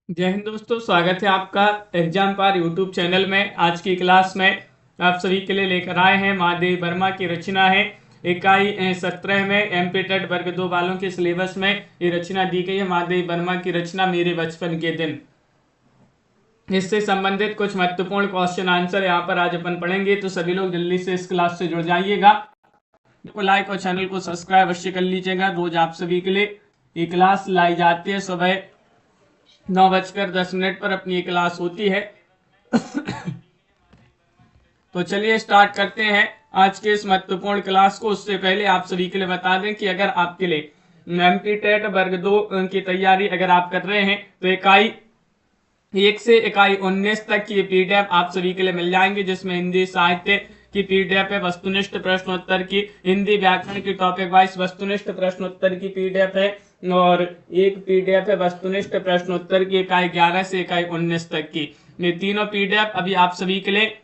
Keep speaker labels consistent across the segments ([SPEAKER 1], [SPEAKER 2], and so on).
[SPEAKER 1] जय हिंद दोस्तों, स्वागत है आपका एग्जाम पार यूट्यूब चैनल में। आज की क्लास में आप सभी के लिए लेकर आए हैं महादेवी वर्मा की रचना है। इकाई 17 में एमपी टेट वर्ग 2 वालों के सिलेबस में ये रचना दी गई है। महादेवी वर्मा की रचना मेरे बचपन के दिन। इससे संबंधित कुछ महत्वपूर्ण क्वेश्चन आंसर यहाँ पर आज अपन पढ़ेंगे, तो सभी लोग जल्दी से इस क्लास से जुड़ जाइएगा। देखो, लाइक और चैनल को सब्सक्राइब अवश्य कर लीजिएगा। रोज आप सभी के लिए ये क्लास लाई जाती है। सुबह 9:10 पर अपनी क्लास होती है। तो चलिए स्टार्ट करते हैं आज के इस महत्वपूर्ण क्लास को। उससे पहले आप सभी के लिए बता दें कि अगर आपके लिए एमपी टेट वर्ग 2 की तैयारी अगर आप कर रहे हैं तो इकाई 1 से इकाई 19 तक की पीडीएफ आप सभी के लिए मिल जाएंगे, जिसमें हिंदी साहित्य की पीडीएफ है, वस्तुनिष्ठ प्रश्नोत्तर की, हिंदी व्याकरण की टॉपिक वाइज वस्तुनिष्ठ प्रश्नोत्तर की पीडीएफ है, और एक पीडीएफ है वस्तुनिष्ठ प्रश्नोत्तर की इकाई 11 से इकाई 19 तक की। ये तीनों पीडीएफ अभी आप सभी के लिए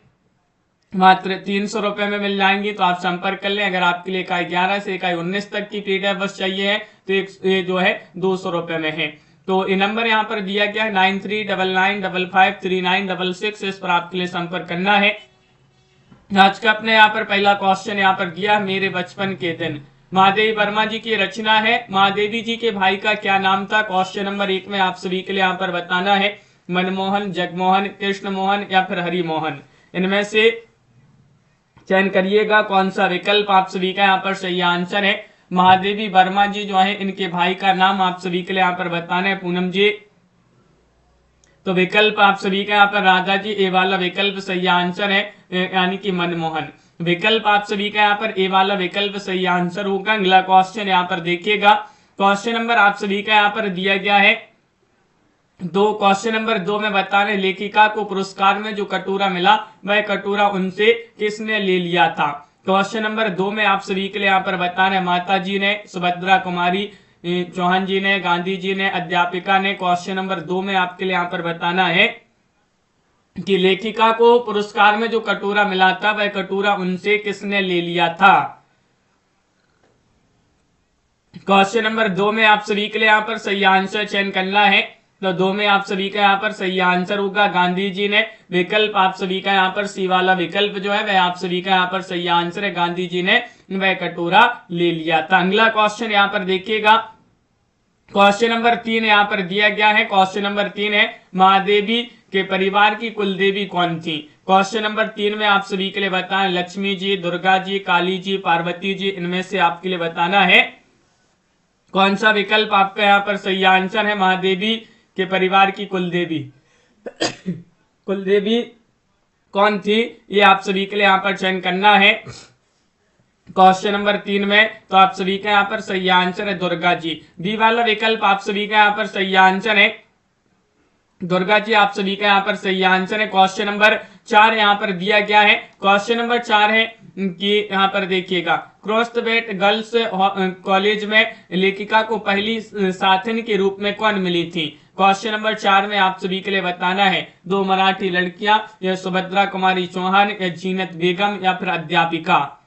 [SPEAKER 1] मात्र 300 रुपए में मिल जाएंगी, तो आप संपर्क कर लें। अगर आपके लिए इकाई 11 से इकाई 19 तक की पीडीएफ बस चाहिए है तो ये जो है 200 रुपए में है। तो ये नंबर यहाँ पर दिया गया है 9399553966, इस पर आपके लिए संपर्क करना है। आज का अपने यहाँ पर पहला क्वेश्चन यहाँ पर दिया, मेरे बचपन के दिन। महादेवी वर्मा जी की रचना है। महादेवी जी के भाई का क्या नाम था? क्वेश्चन नंबर 1 में आप सभी के लिए यहाँ पर बताना है मनमोहन, जगमोहन, कृष्ण मोहन या फिर हरिमोहन। इनमें से चयन करिएगा कौन सा विकल्प आप सभी का यहाँ पर सही आंसर है। महादेवी वर्मा जी जो है, इनके भाई का नाम आप सभी के लिए यहाँ पर बताना है पूनम जी। तो विकल्प आप सभी का यहाँ पर राधा जी, ए वाला विकल्प सही आंसर है, यानी कि मनमोहन। विकल्प आप सभी का यहाँ पर ए वाला विकल्प सही आंसर होगा। अगला क्वेश्चन यहाँ पर देखिएगा। क्वेश्चन नंबर आप सभी का यहाँ पर दिया गया है क्वेश्चन नंबर 2 में बता रहे लेखिका को पुरस्कार में जो कटोरा मिला वह कटोरा उनसे किसने ले लिया था। क्वेश्चन नंबर 2 में आप सभी के लिए यहाँ पर बता रहे माता जी ने, सुभद्रा कुमारी चौहान जी ने, गांधी जी ने, अध्यापिका ने। क्वेश्चन नंबर 2 में आपके लिए यहाँ पर बताना है कि लेखिका को पुरस्कार में जो कटोरा मिला था वह कटोरा उनसे किसने ले लिया था। क्वेश्चन नंबर 2 में आप सभी के लिए यहाँ पर सही आंसर चयन करना है। तो 2 में आप सभी का यहाँ पर सही आंसर होगा गांधी जी ने। विकल्प आप सभी का यहाँ पर सी वाला विकल्प जो है वह आप सभी का यहाँ पर सही आंसर है, गांधी जी ने वह कटोरा ले लिया था। अगला क्वेश्चन यहाँ पर देखिएगा। क्वेश्चन नंबर 3 यहाँ पर दिया गया है। क्वेश्चन नंबर 3 है महादेवी के परिवार की कुल देवी कौन थी। क्वेश्चन नंबर 3 में आप सभी के लिए बताएं लक्ष्मी जी, दुर्गा जी, काली जी, पार्वती जी। इनमें से आपके लिए बताना है कौन सा विकल्प आपका यहाँ पर सही आंसर है। महादेवी के परिवार की कुल देवी कुल देवी कौन थी, ये आप सभी के लिए यहाँ पर चयन करना है। क्वेश्चन नंबर 3 में तो आप सभी का यहाँ पर सही आंसर है दुर्गा जी। बी वाला विकल्प आप सभी का यहाँ पर सही आंसर है दुर्गा जी, आप सभी का यहाँ पर सही आंसर है। क्वेश्चन नंबर 4 यहाँ पर दिया गया है। क्वेश्चन नंबर 4 है कि यहाँ पर देखिएगा क्रॉसबेट गर्ल्स कॉलेज में लेखिका को पहली साथन के रूप में कौन मिली थी। क्वेश्चन नंबर 4 में आप सभी के लिए बताना है 2 मराठी लड़कियां, या सुभद्रा कुमारी चौहान, या जीनत बेगम, या फिर अध्यापिका।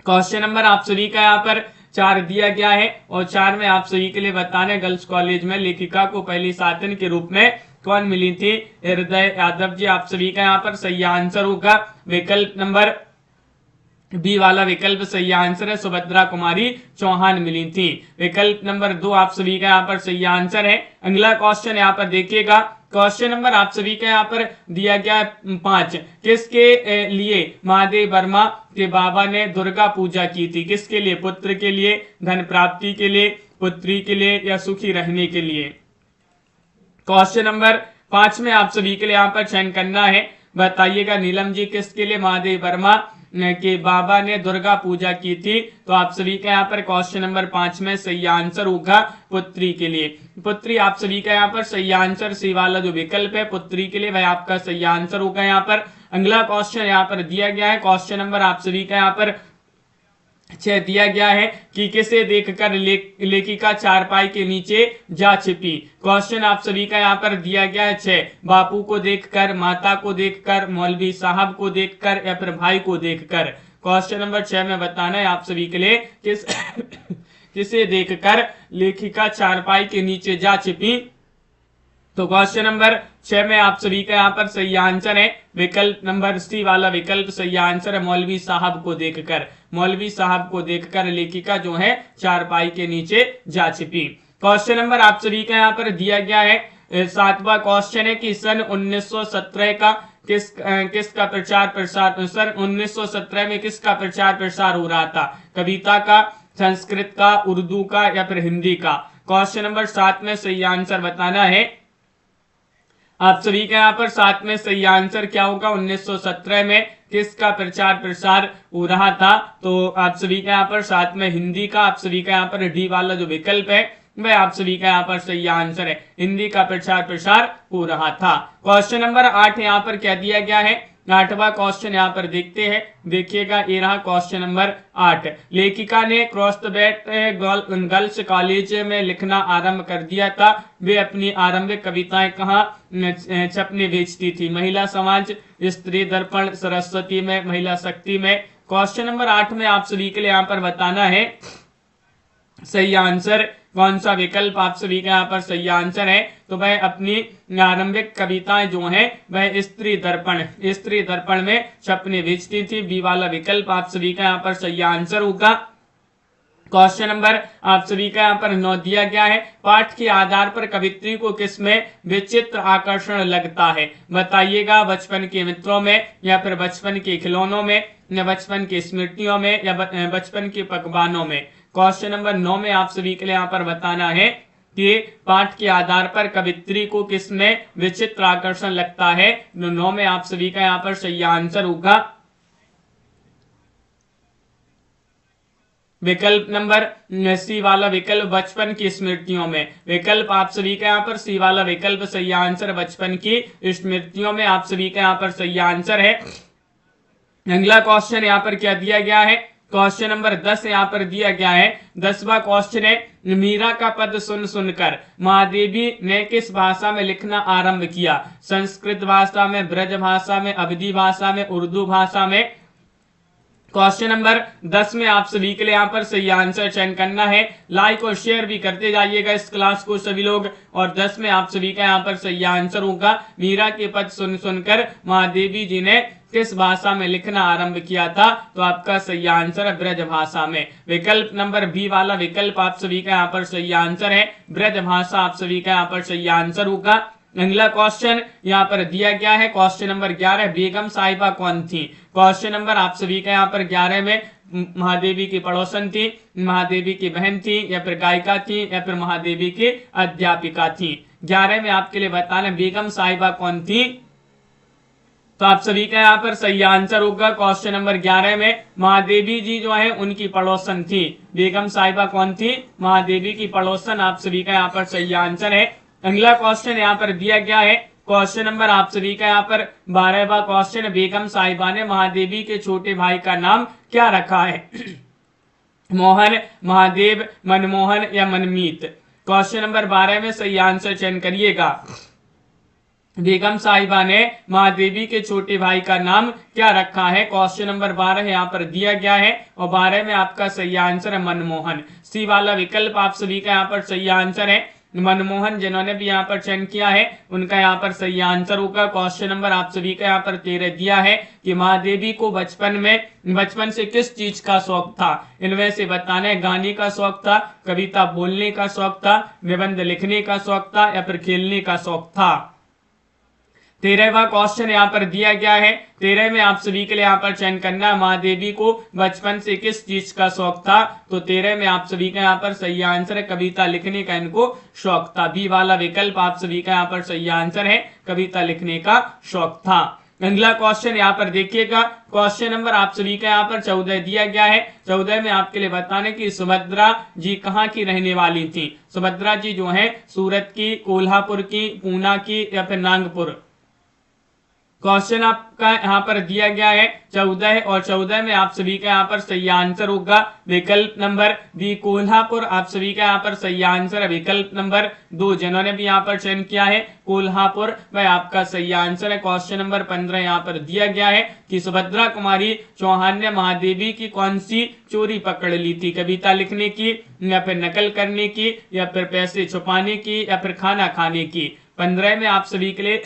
[SPEAKER 1] क्वेश्चन नंबर आप सभी का यहाँ पर 4 दिया गया है, और 4 में आप सभी के लिए बताने गर्ल्स कॉलेज में लेखिका को पहली साथन के रूप में कौन मिली थी। हृदय यादव जी, आप सभी का यहाँ पर सही आंसर होगा। विकल्प नंबर बी वाला विकल्प सही आंसर है, सुभद्रा कुमारी चौहान मिली थी। विकल्प नंबर 2 आप सभी का यहाँ पर सही आंसर है। अगला क्वेश्चन यहाँ पर देखिएगा। क्वेश्चन नंबर आप सभी का यहाँ पर दिया गया है 5। किसके लिए महादेव वर्मा के बाबा ने दुर्गा पूजा की थी। किसके लिए? पुत्र के लिए, धन प्राप्ति के लिए, पुत्री के लिए, या सुखी रहने के लिए। क्वेश्चन नंबर 5 में आप सभी के लिए यहाँ पर चयन करना है। बताइएगा नीलम जी, किसके लिए महादेव वर्मा के बाबा ने दुर्गा पूजा की थी। तो आप सभी का यहाँ पर क्वेश्चन नंबर 5 में सही आंसर होगा पुत्री के लिए। पुत्री आप सभी का यहाँ पर सही आंसर सी वाला जो विकल्प है पुत्री के लिए वह आपका सही आंसर होगा यहाँ पर। अगला क्वेश्चन यहाँ पर दिया गया है। क्वेश्चन नंबर आप सभी का यहाँ पर 6 दिया गया है कि किसे देखकर लेखिका चारपाई के नीचे जा छिपी। क्वेश्चन आप सभी का यहाँ पर दिया गया है 6। बापू को देखकर, माता को देखकर, मौलवी साहब को देखकर, या फिर भाई को देखकर। क्वेश्चन नंबर 6 में बताना है आप सभी के लिए किसे देखकर लेखिका चारपाई के नीचे जा छिपी। तो क्वेश्चन नंबर 6 में आप सभी का यहाँ पर सही आंसर है विकल्प नंबर सी वाला विकल्प सही आंसर है। मौलवी साहब को देखकर, मौलवी साहब को देखकर लेखिका जो है चारपाई के नीचे जा छिपी। क्वेश्चन नंबर आप सभी का यहाँ पर दिया गया है 7वां क्वेश्चन है कि सन 1917 का किसका प्रचार प्रसार, सन 1917 में किसका प्रचार प्रसार हो रहा था? कविता का, संस्कृत का, उर्दू का या फिर हिंदी का? क्वेश्चन नंबर 7 में सही आंसर बताना है आप सभी का यहाँ पर। 7 में सही आंसर क्या होगा? 1917 में किसका प्रचार प्रसार हो रहा था? तो आप सभी का यहाँ पर 7 में हिंदी का, आप सभी का यहाँ पर डी वाला जो विकल्प है वह आप सभी का यहाँ पर सही आंसर है, हिंदी का प्रचार प्रसार हो रहा था। क्वेश्चन नंबर 8 यहाँ पर क्या दिया गया है? 8वां क्वेश्चन यहाँ पर देखते हैं, देखिएगा ये रहा क्वेश्चन नंबर 8। लेखिका ने क्रॉसबेट गर्ल्स कॉलेज में लिखना आरंभ कर दिया था। वे अपनी आरंभिक कविताएं कहाँ छपने बेचती थी? महिला समाज, स्त्री दर्पण, सरस्वती में, महिला शक्ति में? क्वेश्चन नंबर 8 में आप सभी के लिए यहाँ पर बताना है सही आंसर कौन सा विकल्प आप सभी का यहाँ पर सही आंसर है। तो वह अपनी आरंभिक कविताएं जो हैं वह स्त्री दर्पण में छपने बेचती थी। बी वाला विकल्प आप सभी का यहाँ पर सही आंसर होगा। क्वेश्चन नंबर आप सभी का यहाँ पर 9 दिया गया है। पाठ के आधार पर कवित्री को किसमें विचित्र आकर्षण लगता है? बताइएगा, बचपन के मित्रों में या फिर बचपन के खिलौनों में या बचपन की स्मृतियों में या बचपन के पकवानों में? क्वेश्चन नंबर 9 में आप सभी के लिए यहाँ पर बताना है कि पाठ के आधार पर कवित्री को किसमें विचित्र आकर्षण लगता है। 9 में आप सभी का यहाँ पर सही आंसर होगा विकल्प नंबर सी वाला विकल्प, बचपन की स्मृतियों में। विकल्प आप सभी का यहाँ पर सी वाला विकल्प सही आंसर, बचपन की स्मृतियों में आप सभी का यहाँ पर सही आंसर है। अगला क्वेश्चन यहाँ पर क्या दिया गया है? क्वेश्चन नंबर 10 यहाँ पर दिया गया है। 10वां क्वेश्चन है, मीरा का पद सुन सुनकर महादेवी ने किस भाषा में लिखना आरंभ किया? संस्कृत भाषा में, ब्रज भाषा में, अवधी भाषा में, उर्दू भाषा में? क्वेश्चन नंबर 10 में आप सभी के लिए यहाँ पर सही आंसर चयन करना है। लाइक और शेयर भी करते जाइएगा इस क्लास को सभी लोग। और 10 में आप सभी का यहाँ पर सही आंसर होगा, मीरा के पद सुन सुनकर महादेवी जी ने किस भाषा में लिखना आरंभ किया था? तो आपका सही आंसर है ब्रज भाषा में। विकल्प नंबर बी वाला विकल्प आप सभी का यहाँ पर सही आंसर है, ब्रज भाषा आप सभी का यहाँ पर सही आंसर होगा। अगला क्वेश्चन यहाँ पर दिया गया है क्वेश्चन नंबर 11, बेगम साहिबा कौन थी? क्वेश्चन नंबर आप सभी का यहाँ पर 11 में महादेवी की पड़ोसन थी, महादेवी की बहन थी या फिर गायिका थी या फिर महादेवी की अध्यापिका थी? 11 में आपके लिए बताना बेगम साहिबा कौन थी? तो आप सभी का यहाँ पर सही आंसर होगा क्वेश्चन नंबर 11 में महादेवी जी जो है उनकी पड़ोसन थी। बेगम साहिबा कौन थी? महादेवी की पड़ोसन आप सभी का यहाँ पर सही आंसर है। अगला क्वेश्चन यहाँ पर दिया गया है क्वेश्चन नंबर आप सभी का यहाँ पर 12वां क्वेश्चन, बेगम साहिबा ने महादेवी के छोटे भाई का नाम क्या रखा है? मोहन, महादेव, मनमोहन या मनमीत? क्वेश्चन नंबर 12 में सही आंसर चयन करिएगा। बेगम साहिबा ने महादेवी के छोटे भाई का नाम क्या रखा है? क्वेश्चन नंबर 12 यहाँ पर दिया गया है और 12 में आपका सही आंसर है मनमोहन। सी वाला विकल्प आप सभी का यहाँ पर सही आंसर है मनमोहन। जिन्होंने भी यहाँ पर चयन किया है उनका यहाँ पर सही आंसर होगा। क्वेश्चन नंबर आप सभी का यहाँ पर 13 दिया है कि महादेवी को बचपन से किस चीज का शौक था? इनमें से बताना है, गाने का शौक था, कविता बोलने का शौक था, निबंध लिखने का शौक था या फिर खेलने का शौक था? 13वां क्वेश्चन यहाँ पर दिया गया है। 13 में आप सभी के लिए यहाँ पर चयन करना, महादेवी को बचपन से किस चीज का शौक था? तो 13 में आप सभी का यहाँ पर सही आंसर है कविता लिखने का इनको शौक था। बी वाला विकल्प आप सभी का यहाँ पर सही आंसर है, कविता लिखने का शौक था। अगला क्वेश्चन यहाँ पर देखिएगा, क्वेश्चन नंबर आप सभी का यहाँ पर 14 दिया गया है। 14 में आपके लिए बताने की सुभद्रा जी कहाँ की रहने वाली थी? सुभद्रा जी जो है सूरत की, कोल्हापुर की, पूना की या फिर नागपुर? क्वेश्चन आपका यहाँ पर दिया गया है 14 और 14 में आप सभी का यहाँ पर सही आंसर होगा विकल्प नंबर बी कोल्हापुर। आप सभी का यहाँ पर सही आंसर है विकल्प नंबर 2। जिन्होंने भी यहाँ पर चयन किया है कोल्हापुर वह आपका सही आंसर है। क्वेश्चन नंबर 15 यहाँ पर दिया गया है कि सुभद्रा कुमारी चौहान ने महादेवी की कौन सी चोरी पकड़ ली थी? कविता लिखने की या फिर नकल करने की या फिर पैसे छुपाने की या फिर खाना खाने की? 15 में आप सभी के लिए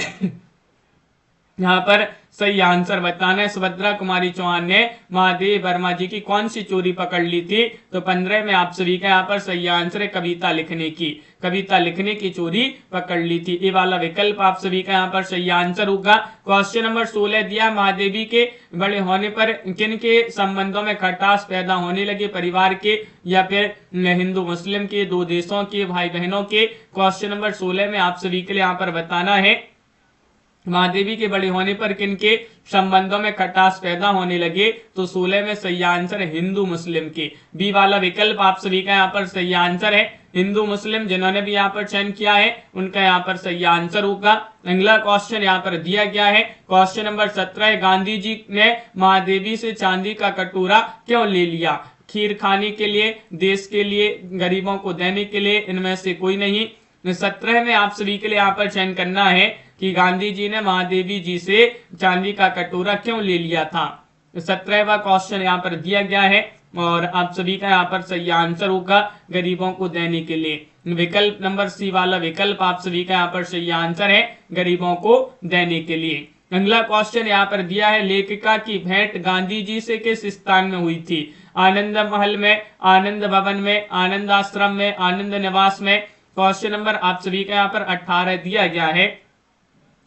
[SPEAKER 1] यहाँ पर सही आंसर बताना है। सुभद्रा कुमारी चौहान ने महादेव वर्मा जी की कौन सी चोरी पकड़ ली थी? तो 15 में आप सभी का यहाँ पर सही आंसर है कविता लिखने की, कविता लिखने की चोरी पकड़ ली थी। ये वाला विकल्प आप सभी का यहाँ पर सही आंसर होगा। क्वेश्चन नंबर 16 दिया, महादेवी के बड़े होने पर किन के संबंधों में खटास पैदा होने लगी? परिवार के या फिर हिंदू मुस्लिम के, दो देशों के, भाई बहनों के? क्वेश्चन नंबर 16 में आप सभी के लिए यहाँ पर बताना है महादेवी के बड़े होने पर किनके संबंधों में खटास पैदा होने लगे? तो 16 में सही आंसर है हिंदू मुस्लिम के। बी वाला विकल्प आप सभी का यहाँ पर सही आंसर है हिंदू मुस्लिम। जिन्होंने भी यहाँ पर चयन किया है उनका यहाँ पर सही आंसर होगा। अगला क्वेश्चन यहाँ पर दिया गया है, क्वेश्चन नंबर 17, गांधी जी ने महादेवी से चांदी का कटोरा क्यों ले लिया? खीर खाने के लिए, देश के लिए, गरीबों को देने के लिए, इनमें से कोई नहीं। 17 में आप सभी के लिए यहाँ पर चयन करना है कि गांधी जी ने महादेवी जी से चांदी का कटोरा क्यों ले लिया था। 17वां क्वेश्चन यहाँ पर दिया गया है और आप सभी का यहाँ पर सही आंसर होगा गरीबों को देने के लिए। विकल्प नंबर सी वाला विकल्प आप सभी का यहाँ पर सही आंसर है गरीबों को देने के लिए। अगला क्वेश्चन यहाँ पर दिया है, लेखिका की भेंट गांधी जी से किस स्थान में हुई थी? आनंद महल में, आनंद भवन में, आनंद आश्रम में, आनंद निवास में? क्वेश्चन नंबर आप सभी का यहाँ पर 18 दिया गया है,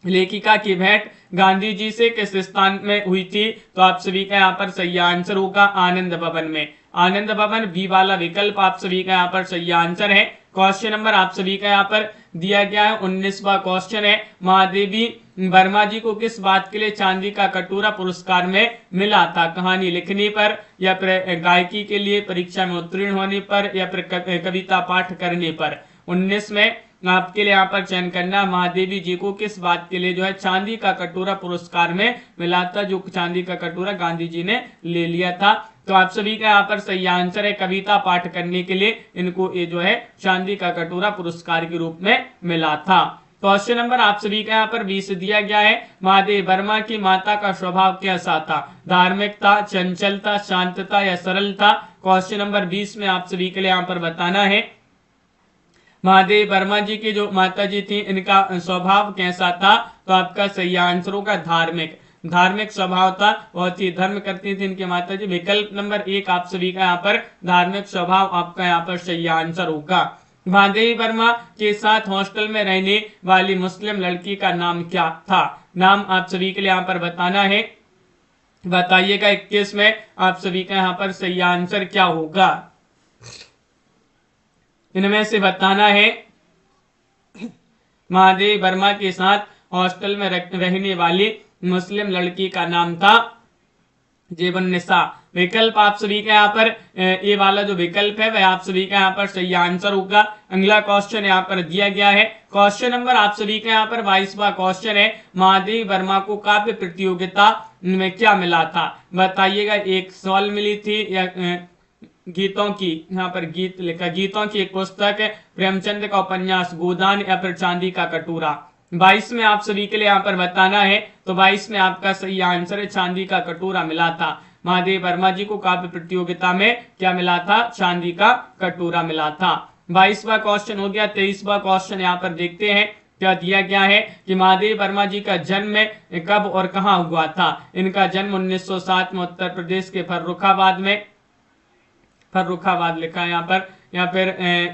[SPEAKER 1] लेखिका की भेंट गांधी जी से किस स्थान में हुई थी? तो आप सभी का यहाँ पर सही आंसर होगा आनंद भवन में। आनंद भवन बी वाला विकल्प आप सभी का यहाँ पर सही आंसर है। क्वेश्चन नंबर आप सभी का यहाँ पर दिया गया है 19वां क्वेश्चन है, महादेवी वर्मा जी को किस बात के लिए चांदी का कटोरा पुरस्कार में मिला था? कहानी लिखने पर, या फिर गायकी के लिए, परीक्षा में उत्तीर्ण होने पर, या फिर कविता पाठ करने पर? 19 में आपके लिए यहाँ पर चयन करना, महादेवी जी को किस बात के लिए जो है चांदी का कटोरा पुरस्कार में मिला था, जो चांदी का कटोरा गांधी जी ने ले लिया था। तो आप सभी का यहाँ पर सही आंसर है कविता पाठ करने के लिए इनको ये जो है चांदी का कटोरा पुरस्कार के रूप में मिला था। क्वेश्चन नंबर आप सभी का यहाँ पर 20 दिया गया है, महादेव वर्मा की माता का स्वभाव कैसा था? धार्मिकता, चंचलता, शांतता या सरल था? क्वेश्चन नंबर 20 में आप सभी के लिए यहाँ पर बताना है महादेव वर्मा जी की जो माता जी थी इनका स्वभाव कैसा था? तो आपका सही आंसर होगा धार्मिक, धार्मिक स्वभाव था, बहुत ही धर्म करती थी इनकी माता जी। विकल्प नंबर 1 आप सभी का यहाँ पर धार्मिक स्वभाव आपका यहाँ पर सही आंसर होगा। महादेव वर्मा के साथ हॉस्टल में रहने वाली मुस्लिम लड़की का नाम क्या था? नाम आप सभी के लिए यहाँ पर बताना है, बताइएगा। 21 में आप सभी का यहाँ पर सही आंसर क्या होगा? इनमें से बताना है महादेव वर्मा के साथ हॉस्टल में रहने वाली मुस्लिम लड़की का नाम था जेबुन्निसा। विकल्प आप सभी का यहाँ पर ये वाला जो विकल्प है वह आप सभी का यहाँ पर सही आंसर होगा। अगला क्वेश्चन यहाँ पर दिया गया है, क्वेश्चन नंबर आप सभी का यहाँ पर 22वां क्वेश्चन है, महादेव वर्मा को काव्य प्रतियोगिता में क्या मिला था? बताइएगा। एक सॉल मिली थी या गीतों की, यहाँ पर गीत लिखा, गीतों की एक पुस्तक, प्रेमचंद का उपन्यास गोदान, या फिर चांदी का कटोरा? 22 में आप सभी के लिए यहाँ पर बताना है। तो 22 में आपका सही आंसर है चांदी का कटोरा मिला था। महादेव वर्मा जी को काव्य प्रतियोगिता में क्या मिला था? चांदी का कटोरा मिला था। 22वां क्वेश्चन हो गया। 23वां क्वेश्चन यहाँ पर देखते हैं क्या दिया गया है कि महादेव वर्मा जी का जन्म कब और कहाँ हुआ था? इनका जन्म 1907 में उत्तर प्रदेश के फर्रुखाबाद में, फर्रुखाबाद लिखा है यहाँ पर, या फिर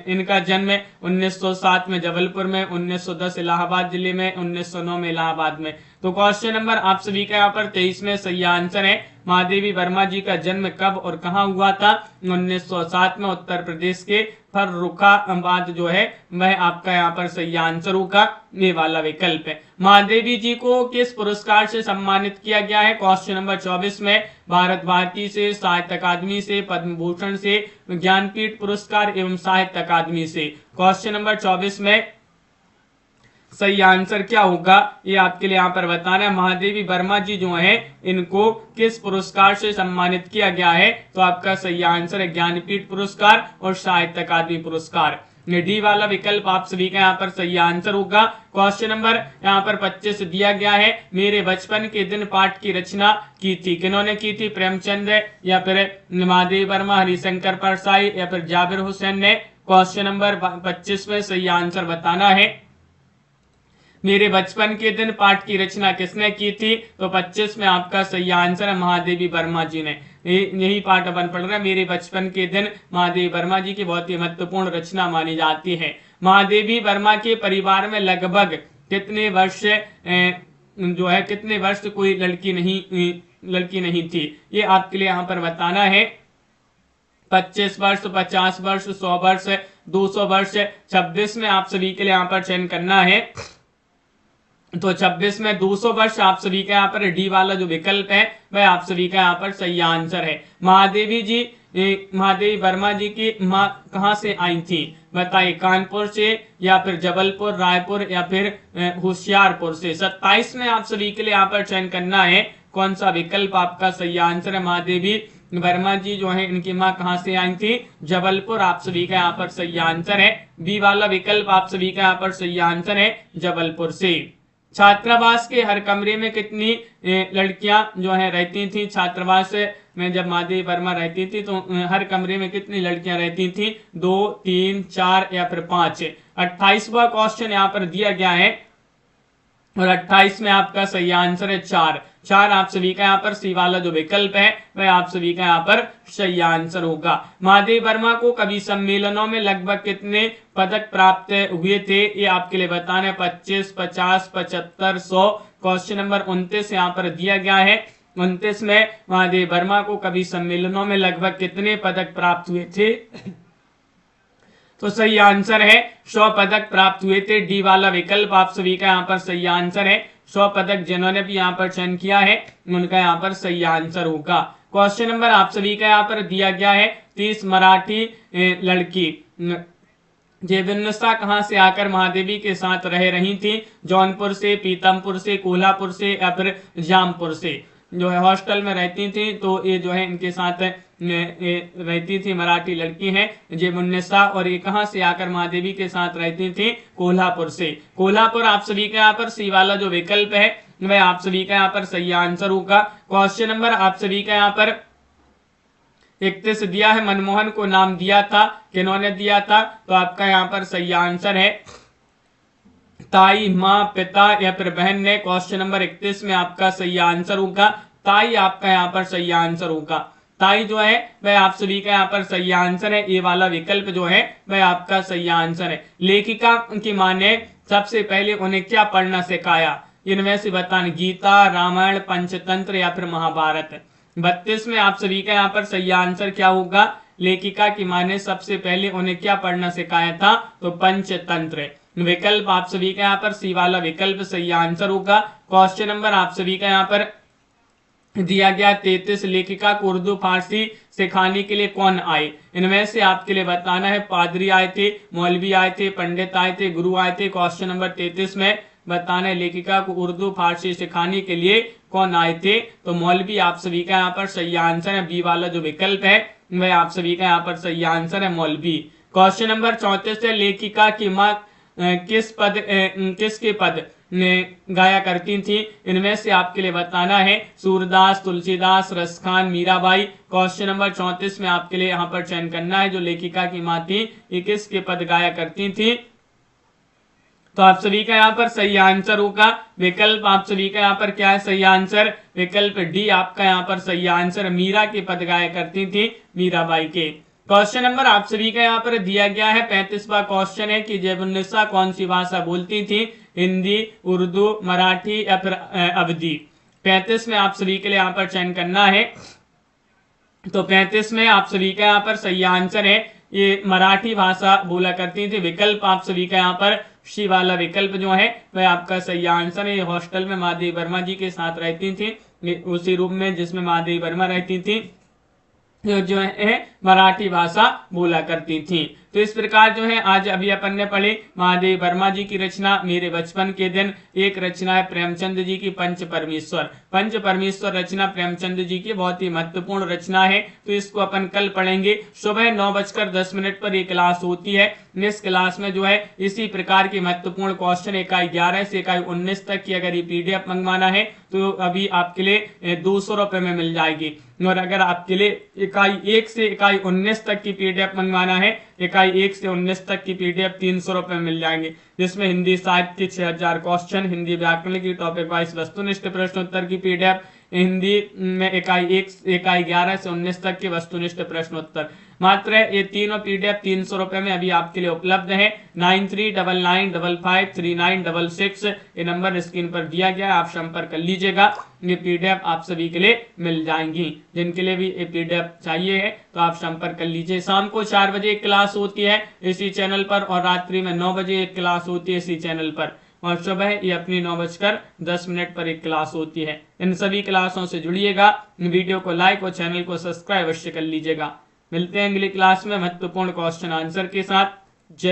[SPEAKER 1] इनका जन्म 1907 में जबलपुर में, 1910 इलाहाबाद जिले में, 1909 में इलाहाबाद में। तो क्वेश्चन नंबर आप सभी का यहाँ पर 23 में सही आंसर है महादेवी वर्मा जी का जन्म कब और कहाँ हुआ था? 1907 में उत्तर प्रदेश के फर्रुखाबाद जो है वह आपका यहाँ पर सही आंसर होगा, ये वाला विकल्प है। महादेवी जी को किस पुरस्कार से सम्मानित किया गया है? क्वेश्चन नंबर 24 में भारत भारती से, साहित्य अकादमी से, पद्म भूषण से, ज्ञानपीठ पुरस्कार एवं साहित्य अकादमी से? क्वेश्चन नंबर 24 में सही आंसर क्या होगा ये आपके लिए यहाँ पर बताना है। महादेवी वर्मा जी जो है इनको किस पुरस्कार से सम्मानित किया गया है? तो आपका सही आंसर है ज्ञानपीठ पुरस्कार और साहित्य अकादमी पुरस्कार। डी वाला विकल्प आप सभी का यहाँ पर सही आंसर होगा। क्वेश्चन नंबर यहाँ पर 25 दिया गया है, मेरे बचपन के दिन पाठ की रचना की थी, किन्होंने की थी? प्रेमचंद, या फिर महादेव वर्मा, हरिशंकर परसाई, या फिर जाबिर हुसैन ने? क्वेश्चन नंबर 25 में सही आंसर बताना है। मेरे बचपन के दिन पाठ की रचना किसने की थी? तो 25 में आपका सही आंसर है महादेवी वर्मा जी ने। यही पाठ अपन पढ़ रहे हैं। मेरे बचपन के दिन महादेवी वर्मा जी की बहुत ही महत्वपूर्ण रचना मानी जाती है। महादेवी वर्मा के परिवार में लगभग कितने वर्ष जो है कितने वर्ष कोई लड़की नहीं थी? ये आपके लिए यहाँ पर बताना है। 25 वर्ष, 50 वर्ष, 100 वर्ष, 200 वर्ष। 26 में आप सभी के लिए यहाँ पर चयन करना है। तो 26 में 200 वर्ष आप सभी का यहाँ पर डी वाला जो विकल्प है वह आप सभी का यहाँ पर सही आंसर है। महादेवी वर्मा जी की माँ कहाँ से आई थी? बताइए, कानपुर से या फिर जबलपुर, रायपुर या फिर होशियारपुर से। 27 में आप सभी के लिए यहाँ पर चयन करना है कौन सा विकल्प आपका सही आंसर है। महादेवी वर्मा जी जो है इनकी माँ कहाँ से आई थी? जबलपुर आप सभी का यहाँ पर सही आंसर है। बी वाला विकल्प आप सभी का यहाँ पर सही आंसर है, जबलपुर से। छात्रावास के हर कमरे में कितनी लड़कियां जो है रहती थी? छात्रावास में जब महादेवी वर्मा रहती थी तो हर कमरे में कितनी लड़कियां रहती थी? 2, 3, 4 या फिर 5। 28वां क्वेश्चन यहाँ पर दिया गया है और 28 में आपका सही आंसर है 4। आप सभी का यहाँ पर सी वाला जो विकल्प है वह आप सभी का यहाँ पर सही आंसर होगा। महादेवी वर्मा को कवि सम्मेलनों में लगभग कितने पदक प्राप्त हुए थे? ये आपके लिए बताना है। 25, 50, 75, 100। क्वेश्चन नंबर 29 यहाँ पर दिया गया है। 29 में महादेवी वर्मा को कवि सम्मेलनों में लगभग कितने पदक प्राप्त हुए थे? तो सही आंसर है 100 पदक प्राप्त हुए थे। डी वाला विकल्प आप सभी का यहाँ पर सही आंसर है। 100 पदक जिन्होंने भी यहाँ पर चयन किया है उनका यहाँ पर सही आंसर होगा। क्वेश्चन नंबर आप सभी का यहाँ पर दिया गया है। 30 मराठी लड़की जेबिन्नसा कहाँ से आकर महादेवी के साथ रह रही थी? जौनपुर से, पीतमपुर से, कोल्हापुर से या फिर जामपुर से। जो है हॉस्टल में रहती थी तो ये जो है इनके साथ रहती थी, मराठी लड़की है जेबिन्नसा। और ये कहाँ से आकर महादेवी के साथ रहती थी? कोल्हापुर से। कोल्हापुर आप सभी का यहाँ पर सी वाला जो विकल्प है वह आप सभी का यहाँ पर सही आंसर होगा। क्वेश्चन नंबर आप सभी का यहाँ पर 31 दिया है। मनमोहन को नाम दिया था, किन्होंने दिया था? तो आपका यहाँ पर सही आंसर है ताई, माँ, पिता या फिर बहन ने। क्वेश्चन नंबर 31 में आपका सही आंसर होगा ताई। आपका यहाँ पर सही आंसर होगा ताई जो है वह आप सभी का यहाँ पर सही आंसर है। ये वाला विकल्प जो है वह आपका सही आंसर है। लेखिका की माँ ने सबसे पहले उन्हें क्या पढ़ना सिखाया? इनमें से बताने। गीता, रामायण, पंचतंत्र या फिर महाभारत। 32 में आप सभी का यहाँ पर सही आंसर क्या होगा? लेखिका की माँ ने सबसे पहले उन्हें क्या पढ़ना सिखाया था? तो पंचतंत्र। विकल्प आप सभी का यहाँ पर सी वाला विकल्प सही आंसर होगा। क्वेश्चन नंबर आप सभी का यहाँ पर दिया गया 33 लेखिका को उर्दू फारसी सिखाने के लिए कौन आए? इनमें से आपके लिए बताना है। पादरी आए थे, मौलवी आए थे, पंडित आए थे, गुरु आए थे। क्वेश्चन नंबर 33 में बताना है लेखिका को उर्दू फारसी सिखाने के लिए कौन आए थे? तो मौलवी आप सभी का यहाँ पर सही आंसर है। बी वाला जो विकल्प है वह आप सभी का यहाँ पर सही आंसर है, मौलवी। क्वेश्चन नंबर 34 है लेखिका की माँ किसके पद गाया करती थी? इनमें से आपके लिए बताना है। सूरदास, तुलसीदास, रसखान, मीराबाई। क्वेश्चन नंबर 34 में आपके लिए यहाँ पर चयन करना है जो लेखिका की माँ थी ये किसके पद गाया करती थी? तो आप सभी का यहाँ पर सही आंसर होगा विकल्प आप सभी का यहाँ पर क्या है सही आंसर? विकल्प डी आपका यहाँ पर सही आंसर। मीरा के पद गाया करती थी, मीराबाई के। क्वेश्चन नंबर आप सभी का यहाँ पर दिया गया है। 35वां क्वेश्चन है कि जेबुन्निसा कौन सी भाषा बोलती थी? हिंदी, उर्दू, मराठी या फिर अवधी। 35 में आप सभी के लिए यहाँ पर चयन करना है। तो 35 में आप सभी का यहाँ पर सही आंसर है ये मराठी भाषा बोला करती थी। विकल्प आप सभी का यहाँ पर सी वाला विकल्प जो है वह आपका सही आंसर है। ये हॉस्टल में महादेवी वर्मा जी के साथ रहती थी, उसी रूम में जिसमें महादेवी वर्मा रहती थी जो है मराठी भाषा बोला करती थी। तो इस प्रकार जो है आज अभी अपन ने पढ़े महादेवी वर्मा जी की रचना मेरे बचपन के दिन। एक रचना है प्रेमचंद जी की पंच परमेश्वर। पंच परमेश्वर रचना प्रेमचंद जी की बहुत ही महत्वपूर्ण रचना है। तो इसको अपन कल पढ़ेंगे। सुबह 9:10 पर ये क्लास होती है। इस क्लास में जो है इसी प्रकार के महत्वपूर्ण क्वेश्चन इकाई 11 से इकाई 19 तक की अगर ये PDF मंगवाना है तो अभी आपके लिए 200 रुपए में मिल जाएगी। और अगर आपके लिए इकाई 1 से इकाई 19 तक की PDF मंगवाना है इकाई 1 से 19 तक की पीडीएफ 300 रुपए में मिल जाएंगे, जिसमें हिंदी साहित्य 6000 क्वेश्चन, हिंदी व्याकरण की टॉपिक वाइज वस्तुनिष्ठ प्रश्नोत्तर की पीडीएफ, हिंदी में इकाई 11 से 19 तक के वस्तुनिष्ठ प्रश्नोत्तर। मात्र ये तीनों पीडीएफ 300 रुपए में अभी आपके लिए उपलब्ध है। 9399553966 ये नंबर स्क्रीन पर दिया गया है, आप संपर्क कर लीजिएगा। ये पीडीएफ आप सभी के लिए मिल जाएंगी। जिनके लिए भी ये पीडीएफ चाहिए है तो आप संपर्क कर लीजिए। शाम को 4 बजे एक क्लास होती है इसी चैनल पर और रात्रि में 9 बजे एक क्लास होती है इसी चैनल पर, और सुबह ये अपनी 9:10 पर एक क्लास होती है। इन सभी क्लासों से जुड़िएगा, वीडियो को लाइक और चैनल को सब्सक्राइब अवश्य कर लीजिएगा। मिलते हैं अगली क्लास में महत्वपूर्ण क्वेश्चन आंसर के साथ।